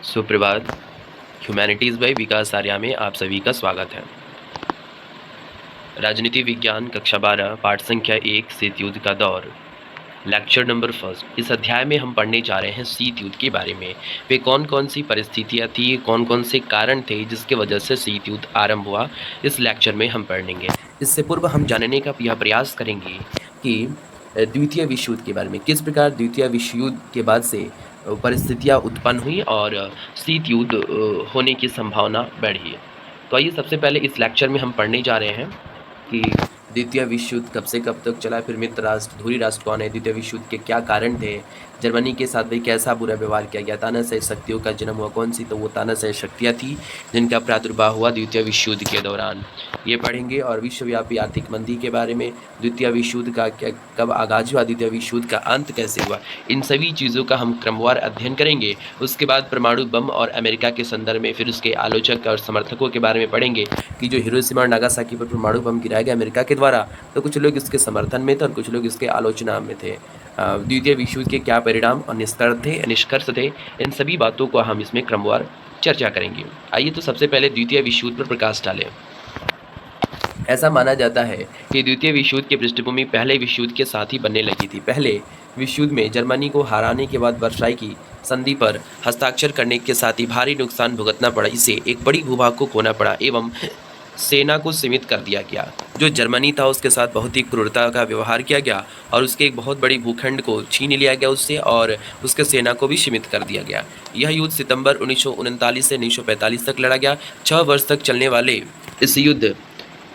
सुप्रभात। Humanities bye विकास आर्या में आप सभी का स्वागत है। राजनीति विज्ञान कक्षा 12 पाठ संख्या 1 शीत युद्ध का दौर, लेक्चर नंबर फर्स्ट। इस अध्याय में हम पढ़ने जा रहे हैं शीत युद्ध के बारे में। वे कौन कौन सी परिस्थितियाँ थी, कौन कौन से कारण थे जिसके वजह से शीत युद्ध आरंभ हुआ, इस लेक्चर में हम पढ़ेंगे। इससे पूर्व हम जानने का यह प्रयास करेंगे कि द्वितीय विश्व युद्ध के बारे में, किस प्रकार द्वितीय विश्व युद्ध के बाद से परिस्थितियाँ उत्पन्न हुई और शीत युद्ध होने की संभावना बढ़ी। तो आइए सबसे पहले इस लेक्चर में हम पढ़ने जा रहे हैं कि द्वितीय विश्व युद्ध कब से कब तक चला, फिर मित्र राष्ट्र धुरी राष्ट्र कौन है, द्वितीय विश्व युद्ध के क्या कारण थे, जर्मनी के साथ भाई कैसा बुरा व्यवहार किया गया, तानाशाही शक्तियों का जन्म हुआ कौन सी, तो वो तानाशाही शक्तियाँ थी जिनका प्रादुर्भाव हुआ द्वितीय विश्व युद्ध के दौरान, ये पढ़ेंगे। और विश्वव्यापी आर्थिक मंदी के बारे में, द्वितीय विश्व युद्ध का क्या कब आगाज हुआ, द्वितीय विश्व युद्ध का अंत कैसे हुआ, इन सभी चीज़ों का हम क्रमवार अध्ययन करेंगे। उसके बाद परमाणु बम और अमेरिका के संदर्भ में, फिर उसके आलोचक और समर्थकों के बारे में पढ़ेंगे कि जो हिरोशिमा और नागासाकी पर परमाणु बम गिराया गया अमेरिका के द्वारा, तो कुछ लोग इसके समर्थन में थे और कुछ लोग इसके आलोचना में थे। द्वितीय विश्व युद्ध के क्या परिणाम और निष्कर्ष थे, इन सभी बातों को हम इसमें क्रमवार चर्चा करेंगे। आइए तो सबसे पहले द्वितीय विश्व युद्ध पर प्रकाश डालें। ऐसा माना जाता है कि द्वितीय विश्व युद्ध की पृष्ठभूमि पहले विश्व युद्ध के साथ ही बनने लगी थी। पहले विश्व युद्ध में जर्मनी को हराने के बाद वर्साई की संधि पर हस्ताक्षर करने के साथ ही भारी नुकसान भुगतना पड़ा। इसे एक बड़ी भूभाग को खोना पड़ा एवं सेना को सीमित कर दिया गया। जो जर्मनी था उसके साथ बहुत ही क्रूरता का व्यवहार किया गया और उसके एक बहुत बड़ी भूखंड को छीन लिया गया उससे, और उसके सेना को भी सीमित कर दिया गया। यह युद्ध सितंबर 1939 से 1945 तक लड़ा गया। 6 वर्ष तक चलने वाले इस युद्ध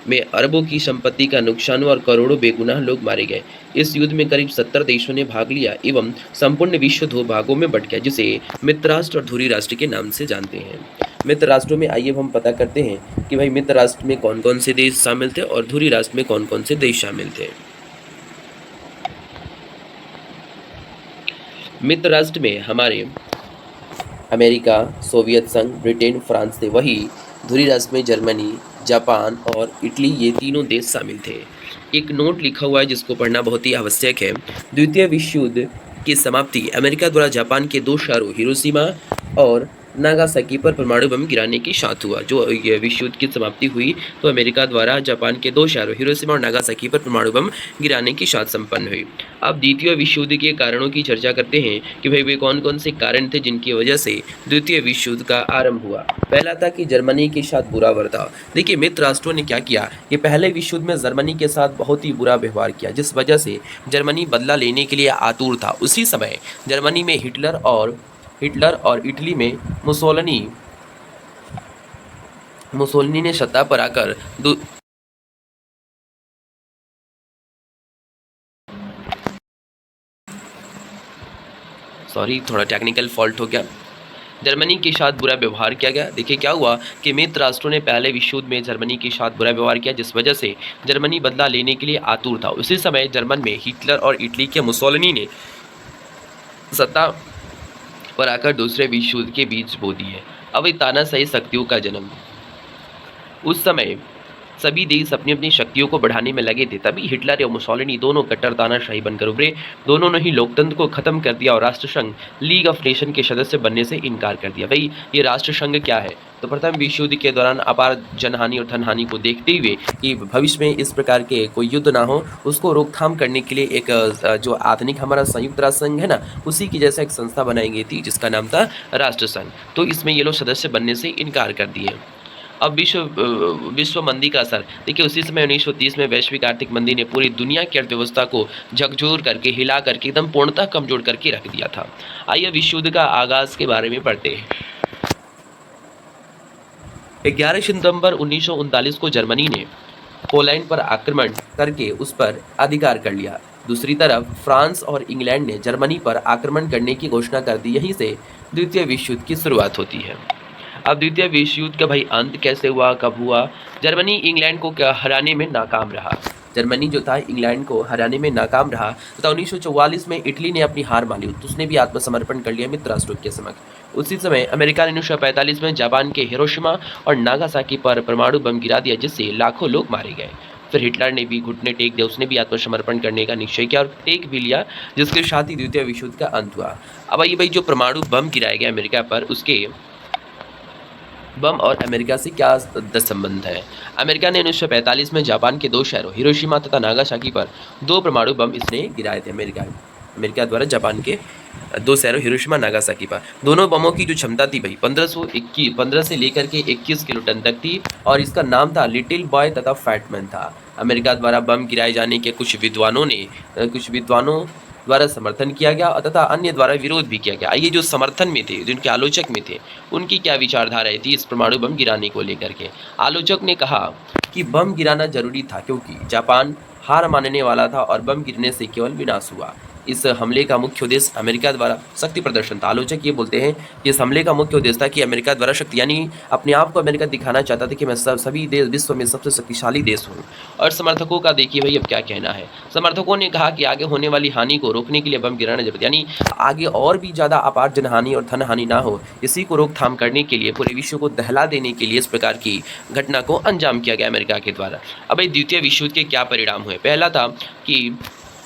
में अरबों की संपत्ति का नुकसान हुआ और करोड़ों बेगुनाह लोग मारे गए। इस युद्ध में करीब 70 देशों ने भाग लिया एवं संपूर्ण विश्व 2 भागों में बंट गया, जिसे मित्र राष्ट्र और धुरी राष्ट्र के नाम से जानते हैं। मित्र राष्ट्रों में आइए हम पता करते हैं कि भाई मित्र राष्ट्र में कौन कौन से देश शामिल थे और धुरी राष्ट्र में कौन कौन से देश शामिल थे। मित्र राष्ट्र में हमारे अमेरिका, सोवियत संघ, ब्रिटेन, फ्रांस थे। वही धुरी राष्ट्र में जर्मनी, जापान और इटली, ये तीनों देश शामिल थे। एक नोट लिखा हुआ है जिसको पढ़ना बहुत ही आवश्यक है। द्वितीय विश्व युद्ध की समाप्ति अमेरिका द्वारा जापान के 2 शहरों हिरोशिमा और नागासाकी पर परमाणु बम गिराने के साथ हुआ। जो ये विश्व युद्ध की समाप्ति हुई तो अमेरिका द्वारा जापान के 2 शहरों हिरोशिमा और नागासाकी पर परमाणु बम गिराने के साथ संपन्न हुई। अब द्वितीय विश्व युद्ध के कारणों की चर्चा करते हैं कि भाई वे कौन कौन से कारण थे जिनकी वजह से द्वितीय विश्व युद्ध का आरंभ हुआ। पहला था कि जर्मनी के साथ बुरा बर्ताव। देखिए मित्र राष्ट्रों ने क्या किया कि पहले विश्व युद्ध में जर्मनी के साथ बहुत ही बुरा व्यवहार किया, जिस वजह से जर्मनी बदला लेने के लिए आतुर था। उसी समय जर्मनी में हिटलर और इटली में मुसोलिनी ने सत्ता पर आकर थोड़ा टेक्निकल फॉल्ट हो गया। जर्मनी के साथ बुरा व्यवहार किया गया। देखिए क्या हुआ कि मित्र राष्ट्रों ने पहले विश्व युद्ध में जर्मनी के साथ बुरा व्यवहार किया, जिस वजह से जर्मनी बदला लेने के लिए आतुर था। उसी समय जर्मन में हिटलर और इटली के मुसोलिनी ने सत्ता पर आकर दूसरे विश्व युद्ध के बीच बो दिए। अब तानाशाही शक्तियों का जन्म। उस समय सभी देश अपनी अपनी शक्तियों को बढ़ाने में लगे थे। तभी हिटलर और मुसोलिनी दोनों कट्टर तानाशाही बनकर उभरे। दोनों ने ही लोकतंत्र को खत्म कर दिया और राष्ट्रसंघ लीग ऑफ नेशन के सदस्य बनने से इनकार कर दिया। भाई ये राष्ट्रसंघ क्या है, तो प्रथम विश्व युद्ध के दौरान अपार जनहानि और धनहानि को देखते हुए कि भविष्य में इस प्रकार के कोई युद्ध ना हो, उसको रोकथाम करने के लिए एक जो आधुनिक हमारा संयुक्त राष्ट्र संघ है ना, उसी की जैसा एक संस्था बनाई गई थी जिसका नाम था राष्ट्रसंघ। तो इसमें ये लोग सदस्य बनने से इनकार कर दिए। अब विश्व मंदी का असर। देखिए उसी समय 1930 में वैश्विक आर्थिक मंदी ने पूरी दुनिया की अर्थव्यवस्था को झकझोर करके, हिला करके, एकदम पूर्णतः कमजोर करके रख दिया था। आइए विश्व युद्ध का आगाज के बारे में पढ़ते हैं। 11 सितंबर 1939 को जर्मनी ने पोलैंड पर आक्रमण करके उस पर अधिकार कर लिया। दूसरी तरफ फ्रांस और इंग्लैंड ने जर्मनी पर आक्रमण करने की घोषणा कर दी। यहीं से द्वितीय विश्व युद्ध की शुरुआत होती है। अब द्वितीय विश्व युद्ध का भाई अंत कैसे हुआ, कब हुआ? जर्मनी इंग्लैंड को हराने में नाकाम रहा। जर्मनी जो था इंग्लैंड को हराने में नाकाम रहा तथा 1944 में इटली ने अपनी हार मान ली, तो उसने भी आत्मसमर्पण कर लिया मित्र राष्ट्रों के समक्ष। उसी समय अमेरिका ने 1945 में जापान के हिरोशिमा और नागासाकी पर परमाणु बम गिरा दिया, जिससे लाखों लोग मारे गए। फिर हिटलर ने भी घुटने टेक दिया, उसने भी आत्मसमर्पण करने का निश्चय किया और टेक भी लिया, जिसके साथ ही द्वितीय विश्व युद्ध का अंत हुआ। अब आइए भाई, जो परमाणु बम गिराया गया अमेरिका पर, उसके बम और अमेरिका से क्या संबंध है। अमेरिका ने 1945 में जापान के दो शहरों हिरोशिमा तथा नागासाकी पर दो परमाणु बम इसने गिराए थे। अमेरिका द्वारा जापान के दो शहरों हिरोशिमा नागासाकी पर। दोनों बमों की जो क्षमता थी भाई 15 से लेकर के 21 किलो टन तक थी और इसका नाम था लिटिल बॉय तथा फैटमैन था। अमेरिका द्वारा बम गिराए जाने के कुछ विद्वानों द्वारा समर्थन किया गया तथा अन्य द्वारा विरोध भी किया गया। आइए, जो समर्थन में थे, जिनके आलोचक में थे, उनकी क्या विचारधारा थी इस परमाणु बम गिराने को लेकर के। आलोचक ने कहा कि बम गिराना जरूरी था क्योंकि जापान हार मानने वाला था और बम गिरने से केवल विनाश हुआ। इस हमले का मुख्य उद्देश्य अमेरिका द्वारा शक्ति प्रदर्शन था। आलोचक ये बोलते हैं कि इस हमले का मुख्य उद्देश्य था कि अमेरिका द्वारा शक्ति, यानी अपने आप को अमेरिका दिखाना चाहता था कि मैं सभी देश विश्व में सबसे शक्तिशाली देश हूँ। और समर्थकों का देखिए भाई अब क्या कहना है। समर्थकों ने कहा कि आगे होने वाली हानि को रोकने के लिए बम गिराना जरूरी, यानी आगे और भी ज़्यादा अपार जनहानि और धन हानि ना हो, इसी को रोकथाम करने के लिए, पूरे विश्व को दहला देने के लिए इस प्रकार की घटना को अंजाम किया गया अमेरिका के द्वारा। अब भाई, द्वितीय विश्व युद्ध के क्या परिणाम हुए। पहला था कि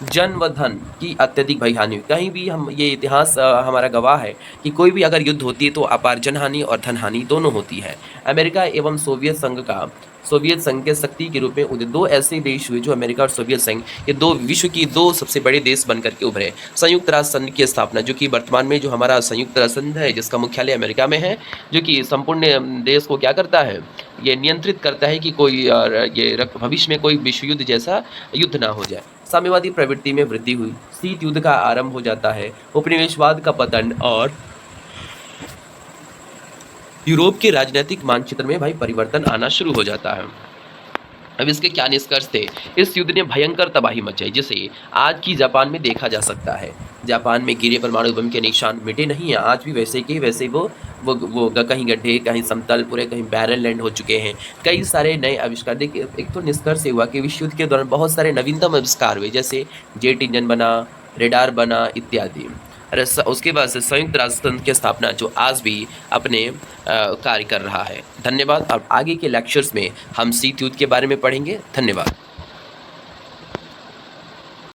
जन व धन की अत्यधिक भय हानि। कहीं भी हम ये इतिहास हमारा गवाह है कि कोई भी अगर युद्ध होती है तो अपार जनहानि और धन हानि दोनों होती है। अमेरिका एवं सोवियत संघ के शक्ति के रूप में उदय दो ऐसे देश हुए जो अमेरिका और सोवियत संघ, ये दो विश्व की दो सबसे बड़े देश बनकर के उभरे। संयुक्त राष्ट्र संघ की स्थापना, जो कि वर्तमान में जो हमारा संयुक्त राष्ट्र संघ है, जिसका मुख्यालय अमेरिका में है, जो कि संपूर्ण देश को क्या करता है, ये नियंत्रित करता है कि कोई भविष्य में कोई विश्व युद्ध जैसा युद्ध ना हो जाए। साम्यवादी प्रवृत्ति में वृद्धि हुई, शीत युद्ध का आरंभ हो जाता है, उपनिवेशवाद का पतन और यूरोप के राजनीतिक मानचित्र में भाई परिवर्तन आना शुरू हो जाता है। अब इसके क्या निष्कर्ष थे। इस युद्ध ने भयंकर तबाही मचाई, जिसे आज की जापान में देखा जा सकता है। जापान में गिरे परमाणु बम के निशान मिटे नहीं हैं, आज भी वैसे के वैसे वो कहीं गड्ढे, कहीं समतल, पूरे कहीं बैरल लैंड हो चुके हैं। कई सारे नए आविष्कार, देखिए एक तो निष्कर्ष हुआ कि विश्व युद्ध के दौरान बहुत सारे नवीनतम आविष्कार हुए, जैसे जेट इंजन बना, रेडार बना इत्यादि। उसके बाद से संयुक्त राष्ट्र संघ की स्थापना, जो आज भी अपने कार्य कर रहा है। धन्यवाद। अब आगे के लेक्चर्स में हम शीत युद्ध के बारे में पढ़ेंगे। धन्यवाद।